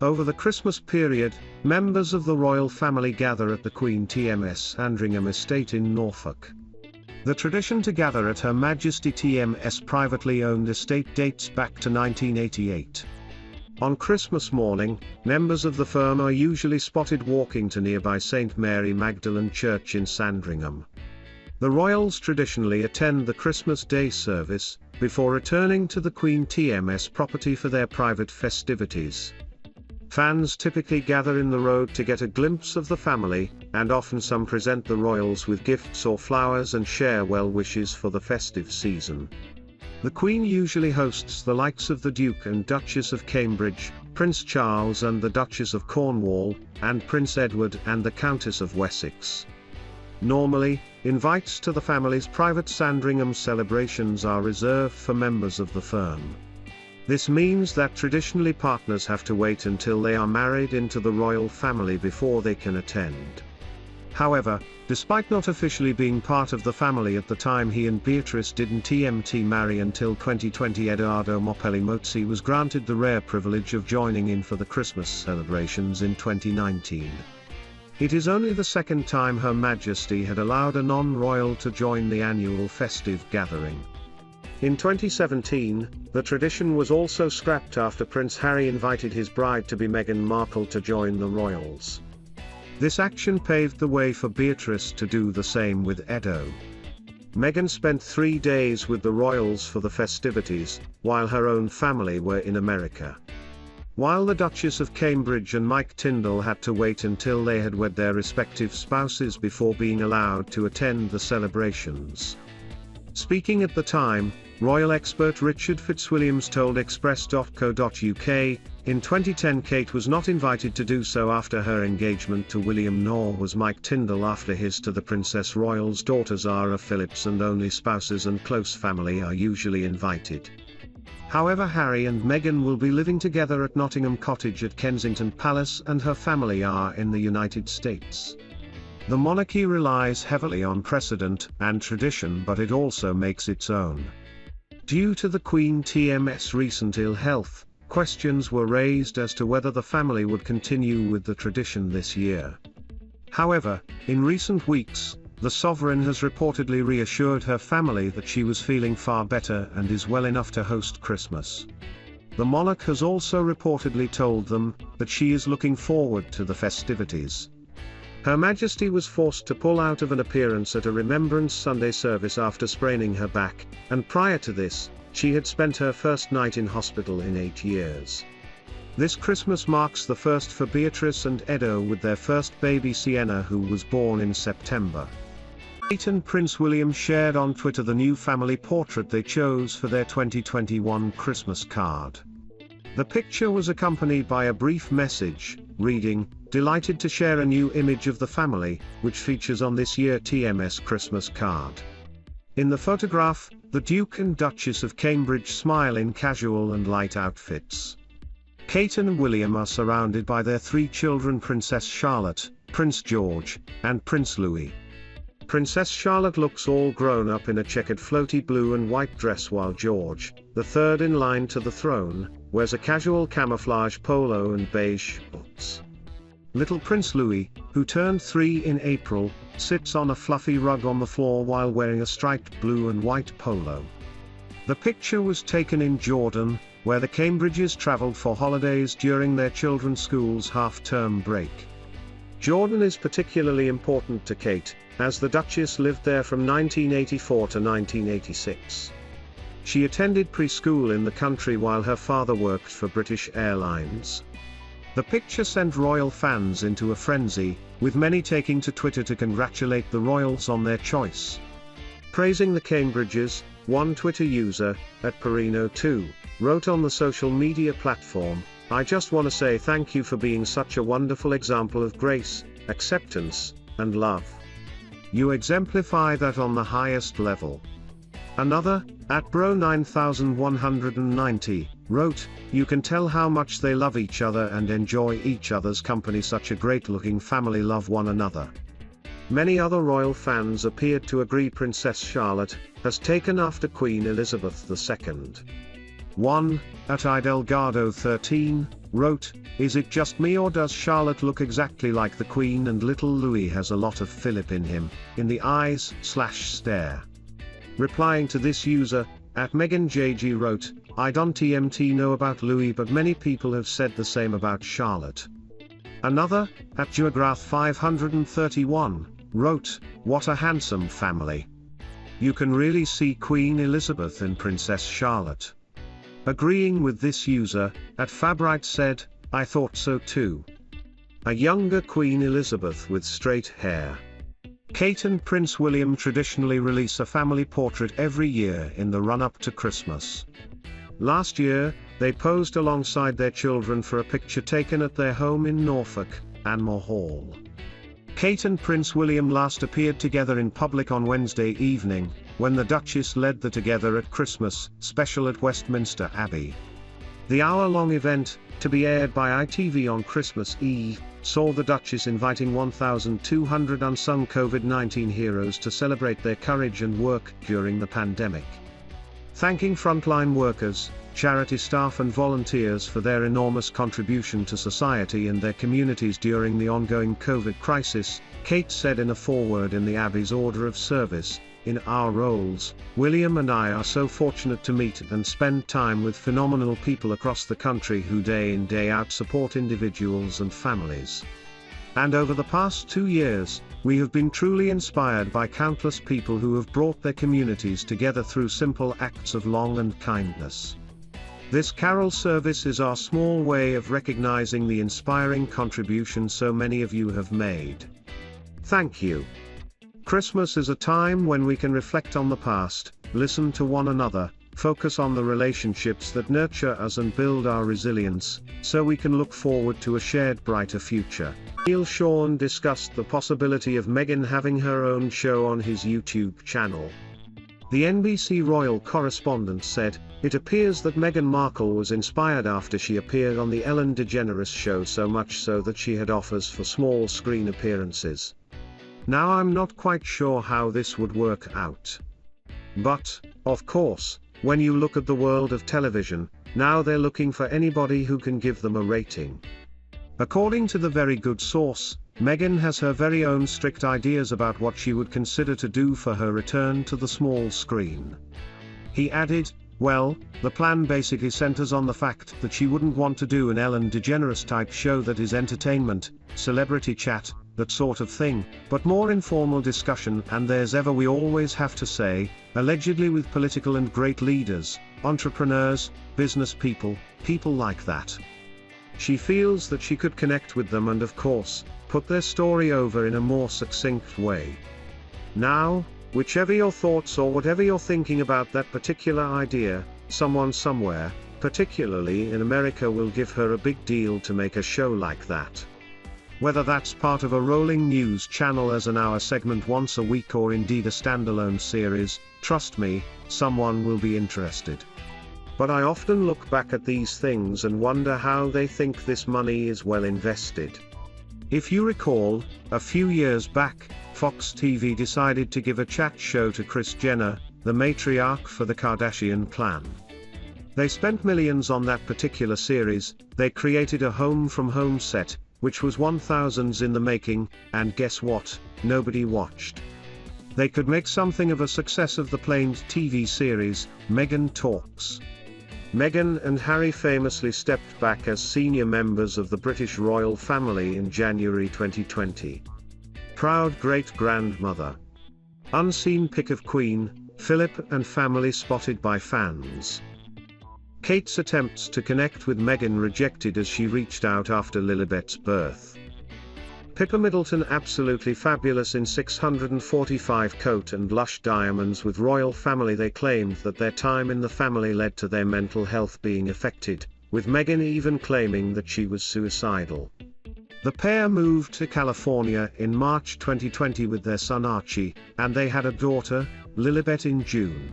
Over the Christmas period, members of the royal family gather at the Queen TMS Sandringham estate in Norfolk. The tradition to gather at Her Majesty TMS privately owned estate dates back to 1988. On Christmas morning, members of the firm are usually spotted walking to nearby St Mary Magdalene Church in Sandringham. The royals traditionally attend the Christmas Day service, before returning to the Queen TMS property for their private festivities. Fans typically gather in the road to get a glimpse of the family, and often some present the royals with gifts or flowers and share well wishes for the festive season. The Queen usually hosts the likes of the Duke and Duchess of Cambridge, Prince Charles and the Duchess of Cornwall, and Prince Edward and the Countess of Wessex. Normally, invites to the family's private Sandringham celebrations are reserved for members of the firm. This means that traditionally partners have to wait until they are married into the royal family before they can attend. However, despite not officially being part of the family at the time he and Beatrice didn't marry until 2020, Edoardo Mapelli Mozzi was granted the rare privilege of joining in for the Christmas celebrations in 2019. It is only the second time Her Majesty had allowed a non-royal to join the annual festive gathering. In 2017, the tradition was also scrapped after Prince Harry invited his bride to be Meghan Markle to join the royals. This action paved the way for Beatrice to do the same with Edo. Meghan spent 3 days with the royals for the festivities, while her own family were in America. While the Duchess of Cambridge and Mike Tindall had to wait until they had wed their respective spouses before being allowed to attend the celebrations. Speaking at the time, royal expert Richard Fitzwilliams told Express.co.uk, in 2010 Kate was not invited to do so after her engagement to William, nor was Mike Tindall after his to the Princess Royal's daughter Zara Phillips, and only spouses and close family are usually invited. However, Harry and Meghan will be living together at Nottingham Cottage at Kensington Palace, and her family are in the United States. The monarchy relies heavily on precedent and tradition, but it also makes its own. Due to the Queen TMS recent ill health, questions were raised as to whether the family would continue with the tradition this year. However, in recent weeks, the sovereign has reportedly reassured her family that she was feeling far better and is well enough to host Christmas. The monarch has also reportedly told them that she is looking forward to the festivities. Her Majesty was forced to pull out of an appearance at a Remembrance Sunday service after spraining her back, and prior to this, she had spent her first night in hospital in 8 years. This Christmas marks the first for Beatrice and Edo, with their first baby Sienna, who was born in September. Kate and Prince William shared on Twitter the new family portrait they chose for their 2021 Christmas card. The picture was accompanied by a brief message, reading, "Delighted to share a new image of the family, which features on this year's TMS Christmas card." In the photograph, the Duke and Duchess of Cambridge smile in casual and light outfits. Kate and William are surrounded by their 3 children, Princess Charlotte, Prince George, and Prince Louis. Princess Charlotte looks all grown up in a checkered floaty blue and white dress, while George, the third in line to the throne, wears a casual camouflage polo and beige boots. Little Prince Louis, who turned 3 in April, sits on a fluffy rug on the floor while wearing a striped blue and white polo. The picture was taken in Jordan, where the Cambridges travelled for holidays during their children's school's half-term break. Jordan is particularly important to Kate, as the Duchess lived there from 1984 to 1986. She attended preschool in the country while her father worked for British Airlines. The picture sent royal fans into a frenzy, with many taking to Twitter to congratulate the royals on their choice. Praising the Cambridges, one Twitter user, @Perino2, wrote on the social media platform, "I just want to say thank you for being such a wonderful example of grace, acceptance, and love. You exemplify that on the highest level." Another, @Bro9190, wrote, "You can tell how much they love each other and enjoy each other's company. Such a great looking family, love one another." Many other royal fans appeared to agree. Princess Charlotte has taken after Queen Elizabeth II. One, at Idelgado13, wrote, "Is it just me or does Charlotte look exactly like the Queen and little Louis has a lot of Philip in him, in the eyes/stare?" Replying to this user, at Meghan JG wrote, "I don't TMT know about Louis but many people have said the same about Charlotte." Another, at Duagrath531, wrote, "What a handsome family. You can really see Queen Elizabeth in Princess Charlotte." Agreeing with this user, at Fabright said, "I thought so too. A younger Queen Elizabeth with straight hair." Kate and Prince William traditionally release a family portrait every year in the run-up to Christmas. Last year, they posed alongside their children for a picture taken at their home in Norfolk, Anmore Hall. Kate and Prince William last appeared together in public on Wednesday evening, when the Duchess led the Together at Christmas special at Westminster Abbey. The hour-long event, to be aired by ITV on Christmas Eve, saw the Duchess inviting 1,200 unsung COVID-19 heroes to celebrate their courage and work during the pandemic. Thanking frontline workers, charity staff and volunteers for their enormous contribution to society and their communities during the ongoing COVID crisis, Kate said in a foreword in the Abbey's order of service, "In our roles, William and I are so fortunate to meet and spend time with phenomenal people across the country who day in day out support individuals and families. And over the past 2 years, we have been truly inspired by countless people who have brought their communities together through simple acts of love and kindness. This carol service is our small way of recognizing the inspiring contribution so many of you have made. Thank you. Christmas is a time when we can reflect on the past, listen to one another, focus on the relationships that nurture us and build our resilience, so we can look forward to a shared brighter future." Neil Sean discussed the possibility of Meghan having her own show on his YouTube channel. The NBC royal correspondent said, "It appears that Meghan Markle was inspired after she appeared on the Ellen DeGeneres show, so much so that she had offers for small screen appearances. Now I'm not quite sure how this would work out. But, of course, when you look at the world of television, now they're looking for anybody who can give them a rating." According to the very good source, Meghan has her very own strict ideas about what she would consider to do for her return to the small screen. He added, "Well, the plan basically centers on the fact that she wouldn't want to do an Ellen DeGeneres type show that is entertainment, celebrity chat, that sort of thing, but more informal discussion, and we always have to say, allegedly with political and great leaders, entrepreneurs, business people, people like that. She feels that she could connect with them and of course, put their story over in a more succinct way. Now, whichever your thoughts or whatever you're thinking about that particular idea, someone somewhere, particularly in America, will give her a big deal to make a show like that. Whether that's part of a rolling news channel as an hour segment once a week or indeed a standalone series, trust me, someone will be interested. But I often look back at these things and wonder how they think this money is well invested. If you recall, a few years back, Fox TV decided to give a chat show to Kris Jenner, the matriarch for the Kardashian clan. They spent millions on that particular series. They created a home-from-home set, which was 1000s in the making, and guess what? Nobody watched. They could make something of a success of the plain TV series, Meghan Talks. Meghan and Harry famously stepped back as senior members of the British royal family in January 2020. Proud great-grandmother. Unseen pic of Queen Philip and family spotted by fans. Kate's attempts to connect with Meghan rejected as she reached out after Lilibet's birth. Pippa Middleton absolutely fabulous in 645 coat and lush diamonds with royal family. They claimed that their time in the family led to their mental health being affected, with Meghan even claiming that she was suicidal. The pair moved to California in March 2020 with their son Archie, and they had a daughter, Lilibet, in June.